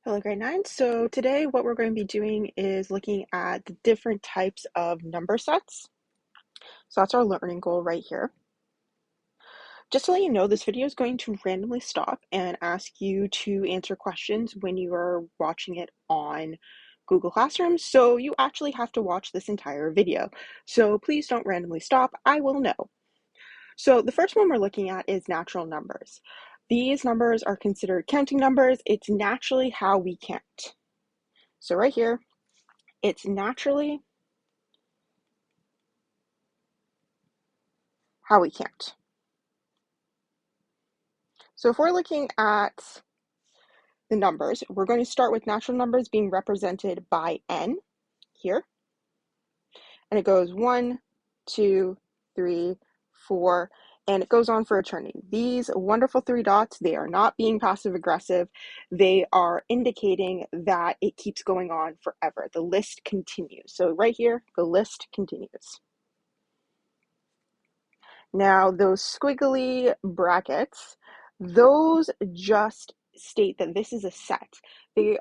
Hello, grade 9. So today what we're going to be doing is looking at the different types of number sets. So that's our learning goal right here. Just to let you know, this video is going to randomly stop and ask you to answer questions when you are watching it on Google Classroom. So you actually have to watch this entire video. So please don't randomly stop. I will know. So the first one we're looking at is natural numbers. These numbers are considered counting numbers. It's naturally how we count. So right here, it's naturally how we count. So if we're looking at the numbers, we're going to start with natural numbers being represented by n here. And it goes 1, 2, 3, 4, and it goes on for eternity. These wonderful 3 dots, they are not being passive aggressive. They are indicating that it keeps going on forever. The list continues. So right here, the list continues. Now, those squiggly brackets, those just state that this is a set. They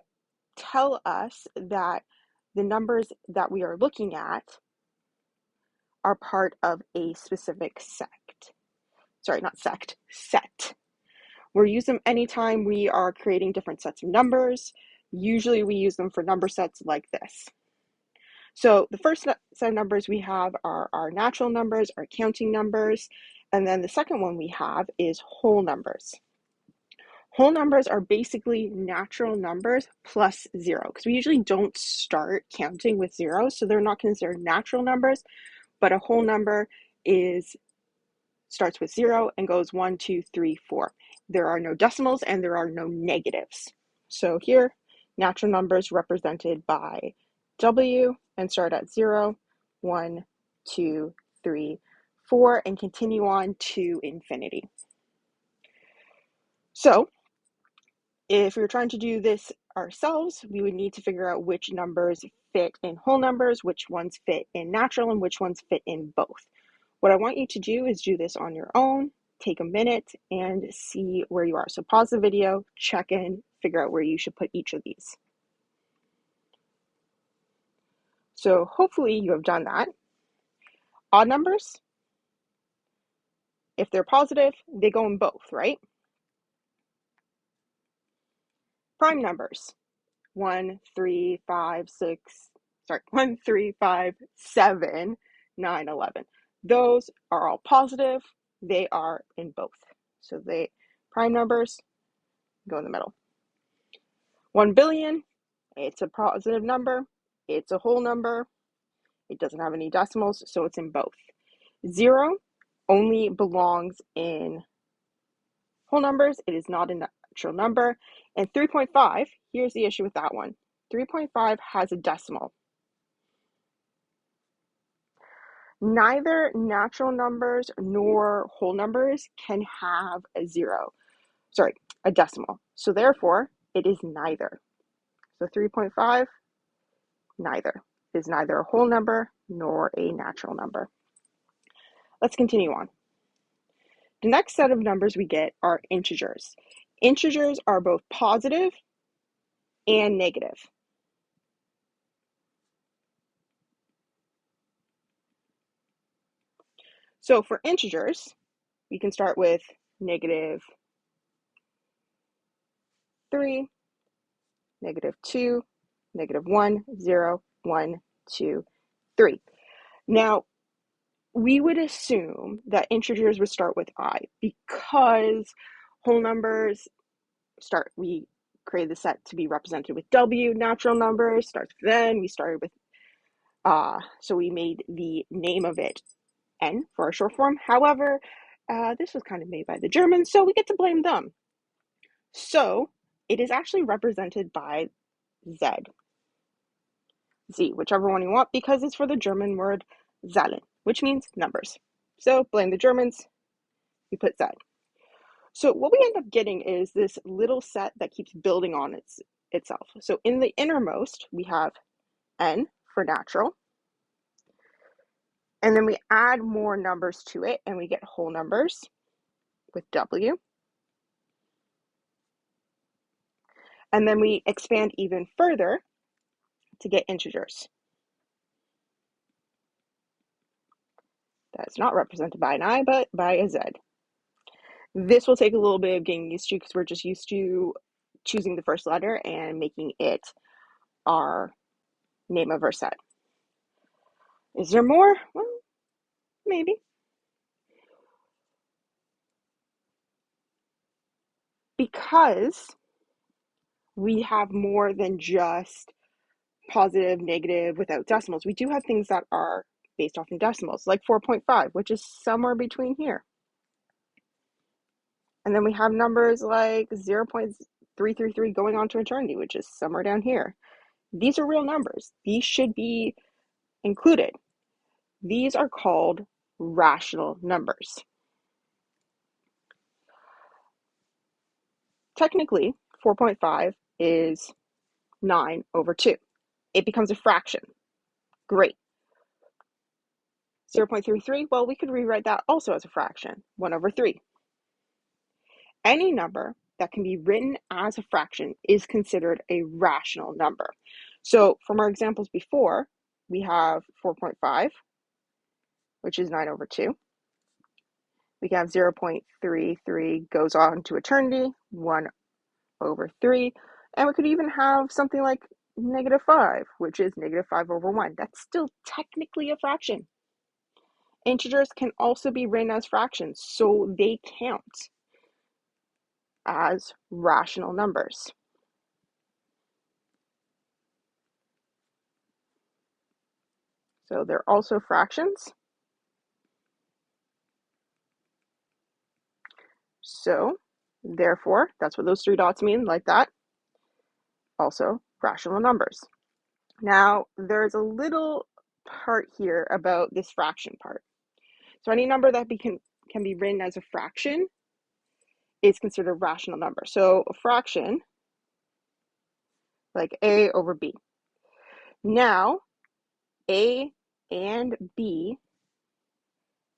tell us that the numbers that we are looking at are part of a specific sect. Sorry, not sect, set. We'll use them anytime we are creating different sets of numbers. Usually we use them for number sets like this. So the first set of numbers we have are our natural numbers, our counting numbers, and then the second one we have is whole numbers. Whole numbers are basically natural numbers plus 0, because we usually don't start counting with 0, so they're not considered natural numbers, but a whole number starts with 0 and goes 1, 2, 3, 4. There are no decimals and there are no negatives. So here, natural numbers represented by W and start at 0, 1, 2, 3, 4, and continue on to infinity. So if we were trying to do this ourselves, we would need to figure out which numbers fit in whole numbers, which ones fit in natural, and which ones fit in both. What I want you to do is do this on your own, take a minute, and see where you are. So pause the video, check in, figure out where you should put each of these. So hopefully you have done that. Odd numbers, if they're positive, they go in both, right? Prime numbers, 1, 3, 5, 6, 1, 3, 5, 7, 9, 11. Those are all positive. They are in both. So prime numbers go in the middle. 1 billion, it's a positive number. It's a whole number. It doesn't have any decimals, so it's in both. 0 only belongs in whole numbers. It is not a natural number. And 3.5, here's the issue with that one. 3.5 has a decimal. Neither natural numbers nor whole numbers can have a decimal. So therefore, it is neither. So 3.5, neither. It is neither a whole number nor a natural number. Let's continue on. The next set of numbers we get are integers. Integers are both positive and negative. So for integers, we can start with -3, -2, -1, 0, 1, 2, 3. Now, we would assume that integers would start with I because whole numbers we created the set to be represented with W. Natural numbers starts with N. We started with so we made the name of it N for our short form. However, this was kind of made by the Germans, so we get to blame them. So it is actually represented by Z, whichever one you want, because it's for the German word Zahlen, which means numbers. So blame the Germans, we put Z. So what we end up getting is this little set that keeps building on itself. So in the innermost, we have N for natural, and then we add more numbers to it, and we get whole numbers with W. And then we expand even further to get integers. That's not represented by an I, but by a Z. This will take a little bit of getting used to because we're just used to choosing the first letter and making it our name of our set. Is there more? Well, maybe. Because we have more than just positive, negative, without decimals. We do have things that are based off in decimals, like 4.5, which is somewhere between here. And then we have numbers like 0.333 going on to eternity, which is somewhere down here. These are real numbers. These should be included. These are called rational numbers. Technically, 4.5 is 9 over 2. It becomes a fraction. Great. 0.33, well, we could rewrite that also as a fraction, 1 over 3. Any number that can be written as a fraction is considered a rational number. So from our examples before, we have 4.5, which is 9 over 2. We have 0.33 goes on to eternity, 1 over 3. And we could even have something like -5, which is -5 over 1. That's still technically a fraction. Integers can also be written as fractions, so they count as rational numbers. So they're also fractions. So therefore, that's what those 3 dots mean, like that. Also rational numbers. Now, there's a little part here about this fraction part. So any number that can be written as a fraction is considered a rational number. So a fraction, like A over B. Now, A and B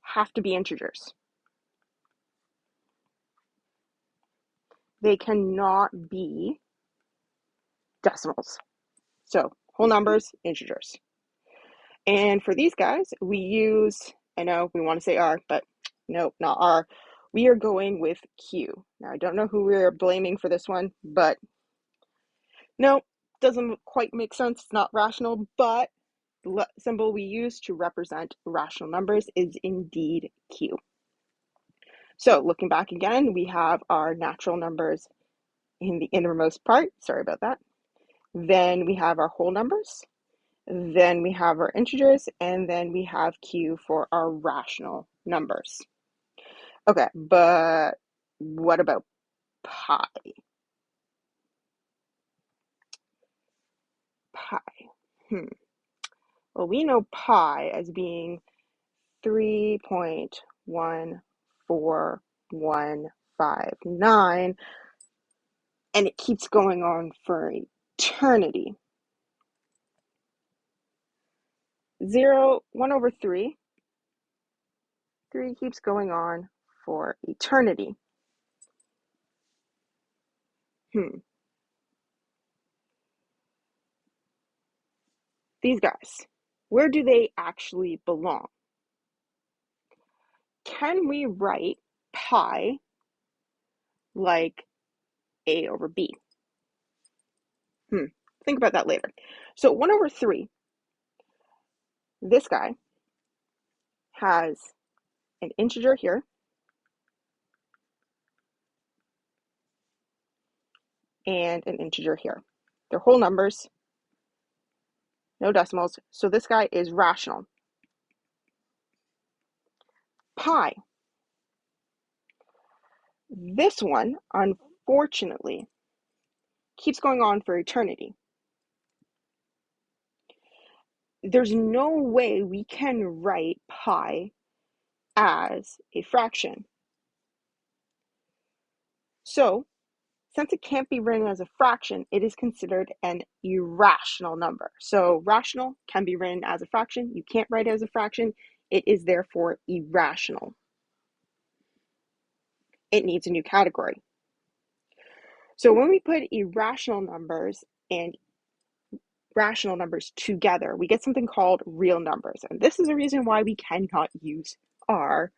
have to be integers. They cannot be decimals. So whole numbers, integers. And for these guys, we use, I know we want to say R, but no, not R. We are going with Q. Now, I don't know who we're blaming for this one, but no, doesn't quite make sense. It's not rational, but the symbol we use to represent rational numbers is indeed Q. So looking back again, we have our natural numbers in the innermost part. Sorry about that. Then we have our whole numbers. Then we have our integers, and then we have Q for our rational numbers. Okay, but what about pi? Pi. Well, we know pi as being 3.14159, and it keeps going on for eternity. 1 over 3. 3 keeps going on for eternity. These guys, where do they actually belong? Can we write pi like A over B? Think about that later. So 1 over 3, this guy has an integer here and an integer here. They're whole numbers, no decimals, so this guy is rational. Pi. This one, unfortunately, keeps going on for eternity. There's no way we can write pi as a fraction. So, since it can't be written as a fraction, it is considered an irrational number. So rational can be written as a fraction. You can't write it as a fraction. It is therefore irrational. It needs a new category. So when we put irrational numbers and rational numbers together, we get something called real numbers. And this is the reason why we cannot use R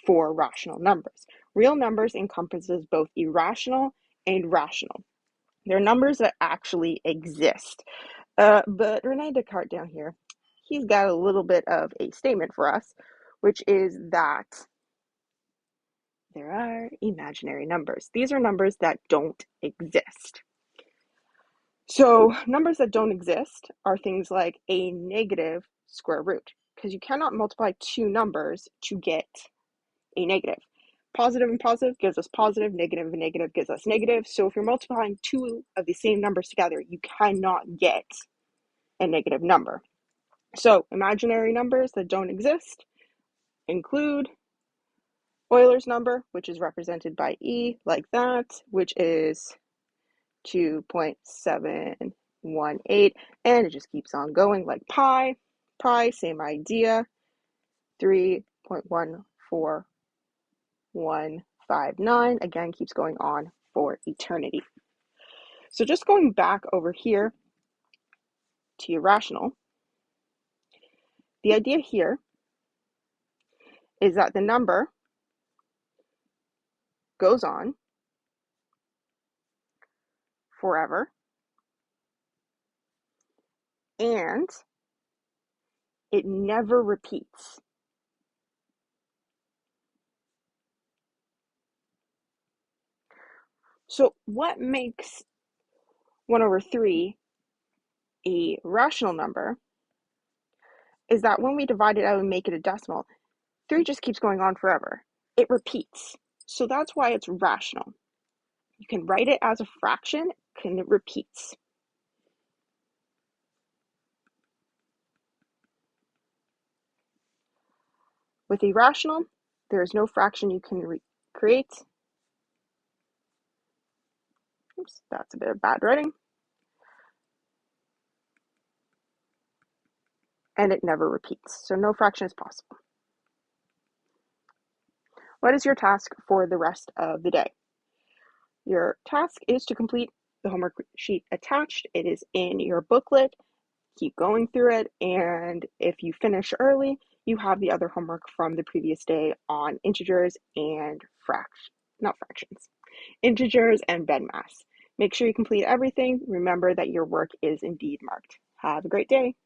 for rational numbers. Real numbers encompasses both irrational and rational. They're numbers that actually exist. But Rene Descartes down here, he's got a little bit of a statement for us, which is that there are imaginary numbers. These are numbers that don't exist. So numbers that don't exist are things like a negative square root, because you cannot multiply two numbers to get a negative. Positive and positive gives us positive, negative and negative gives us negative. So if you're multiplying two of the same numbers together, you cannot get a negative number. So imaginary numbers that don't exist include Euler's number, which is represented by E, like that, which is 2.718, and it just keeps on going, like pi. Pi, same idea, 3.14159, again, keeps going on for eternity. So just going back over here to irrational, the idea here is that the number goes on forever and it never repeats. So what makes 1/3 a rational number is that when we divide it out and make it a decimal, 3 just keeps going on forever. It repeats. So that's why it's rational. You can write it as a fraction and it repeats. With irrational, there is no fraction you can create. Oops, that's a bit of bad writing. And it never repeats. So no fraction is possible. What is your task for the rest of the day? Your task is to complete the homework sheet attached. It is in your booklet. Keep going through it, and if you finish early, you have the other homework from the previous day on integers and integers and BEDMAS. Make sure you complete everything. Remember that your work is indeed marked. Have a great day.